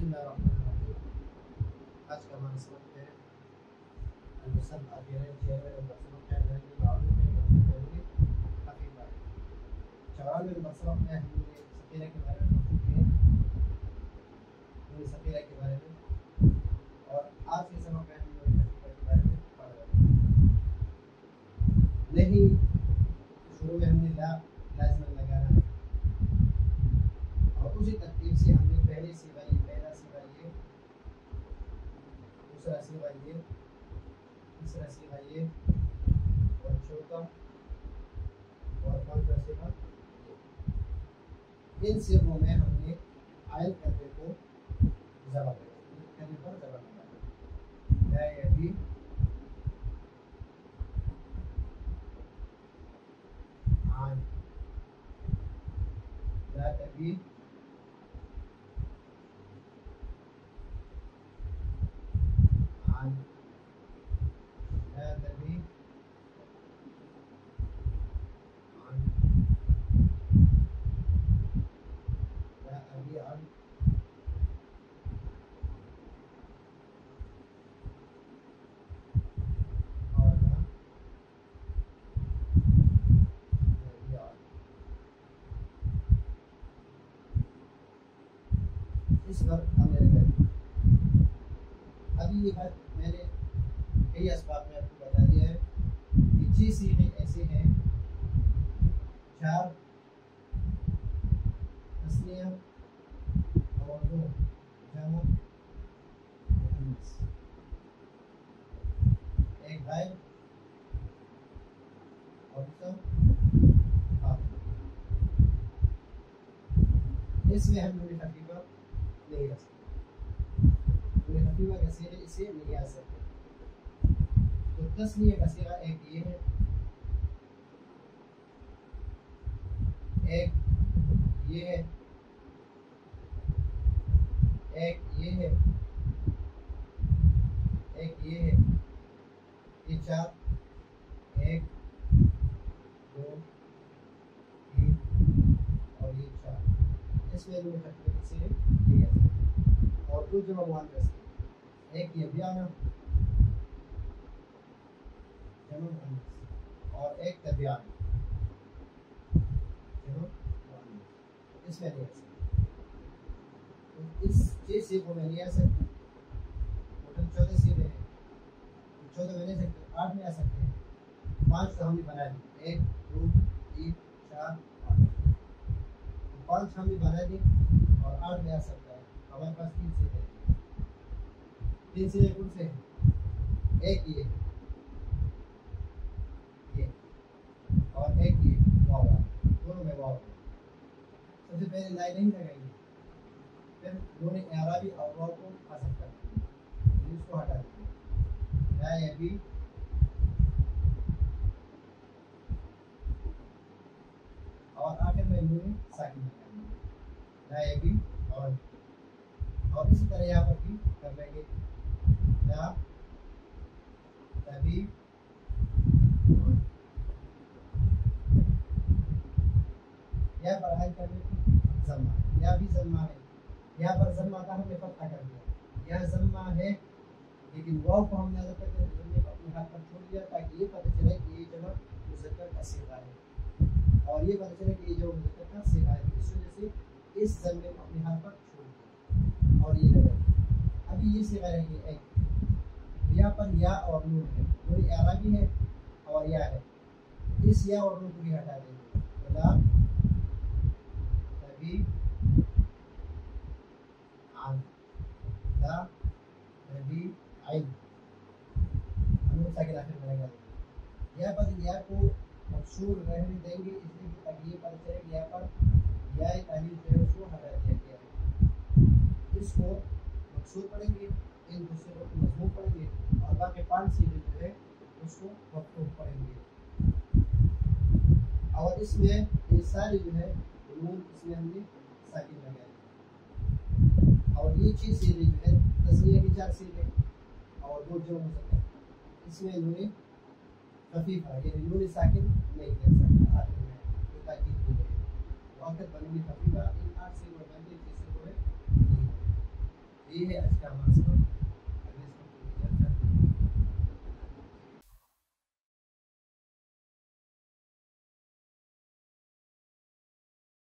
बिस्मिल्लाहिर्रहमानिर्रहीम। आज का हमारा सबक है अल-मुसन्नफ़ चेहरे नंबर सबक है हकीक़त। 94 नंबर सबक में हमने सफ़ीरा के बारे में पढ़ चुके हैं, सफ़ीरा के बारे में, और आज के सबक में हम लोग हकीक़त के बारे में पढ़ रहे हैं। नहीं, शुरू में हमने लाज़िम लगाना है और उसी तरतीब से हमने पहला सीगा ये, दूसरा सीगा ये, तीसरा सीगा ये, और चौथा और पांचवा सीगा ये। इन सीगों में हमने आयल करने को ज़बर करने पर ज़बर लगाना। ला यबी, आन, ला तबी, आन, ला तबी, आन, ला अबी, आन, और ला अबी, आन। इस पर हमने लगाई। अभी ये बात मैंने कई असबाब में आपको बता दिया है कि 6 सीगे ऐसे हैं, 4 तस्निया और 2 जमा मुअन्नस, 1 गायब और दूसरा हाफ़िज़। इसमें हम नून खफीफा नहीं रख सकते, नून खफीफा का सीगा इसे नहीं आ सकते। तो तस्निया का सीगा एक ये है, एक ये है, एक ये है, एक ये है, ये 4, 1 2 3 और ये 4। इसमें नून खफीफा से लिया और 2 जमा मुअन्नस, एक ये बियाना जमा मुअन्नस और एक तबियाना जमा मुअन्नस, इसमें नहीं आ सकते। तो इस 6 सीगों में नहीं आ सकते। टोटल 14 सीगे हैं, 14 में नहीं सकते, 8 में आ सकते हैं। 5 तो हमने बना दी, 1 2 3 4 5, 5 हमने बना दी और 8 में आ सकता है। हमारे पास 3 सीगे हैं। 3 सीगे कौन से हैं? एक ये और एक ये वाव, दोनों में वाव है। सबसे पहले लाइन नहीं लगाएंगे, फिर दोनों एराबी और वाव को हज़फ करते हैं, इसको हटा देंगे। ला यबी, और आखिर में नून साकिन लगाएंगे, ला यबी। और इसी तरह यहाँ पर भी कर लेंगे, ला तबी, यहाँ पर आयल करने की जम्मा, यहाँ भी जम्मा है। यहाँ पर जम्मा का हमने पक्का कर दिया, यहाँ जम्मा है, लेकिन वाव को हमने अलग करके जम्मे को अपने हाथ पर छोड़ दिया ताकि ये पता चले कि ये जमा मुज़क्कर का सीगा है और ये पता चले कि ये जो मुज़क्कर का सीगा है। इस वजह से इस जम्मे को अपने हाथ पर छोड़ दिया और ये लगा। अभी ये सीगा रहेंगे एक, यहाँ पर या और नून है, नून एराबी है और या है, इस या और नून को भी हटा देंगे। ला तबी, आन, ला तबी, आइन, नून साकिन आखिर में लगा देंगे। यहाँ पर या को मकसूर रहने देंगे, इसलिए ताकि ये पता चले कि यहाँ पर या तालीम जो है उसको हटा दिया गया है। इसको मकसूर पढ़ेंगे, इन दूसरे को मजमूम पढ़ेंगे और बाकी 5 सीगे जो है उसको मफतूह पढ़ेंगे। और इसमें ये सारी जो है नून इसमें हमने साकिन लगाए और ये 6 सीगे जो है तस्निया की 4 सीगे और 2 जो मुज़क्कर, इसमें नून खफीफा यानी नून साकिन नहीं कर सकता आखिर में, तो ताकीद की गई वक़्त बनेगी खफीफा। इन 8 सीगों में 6 सीगों में ये है आज का हमारा सबक।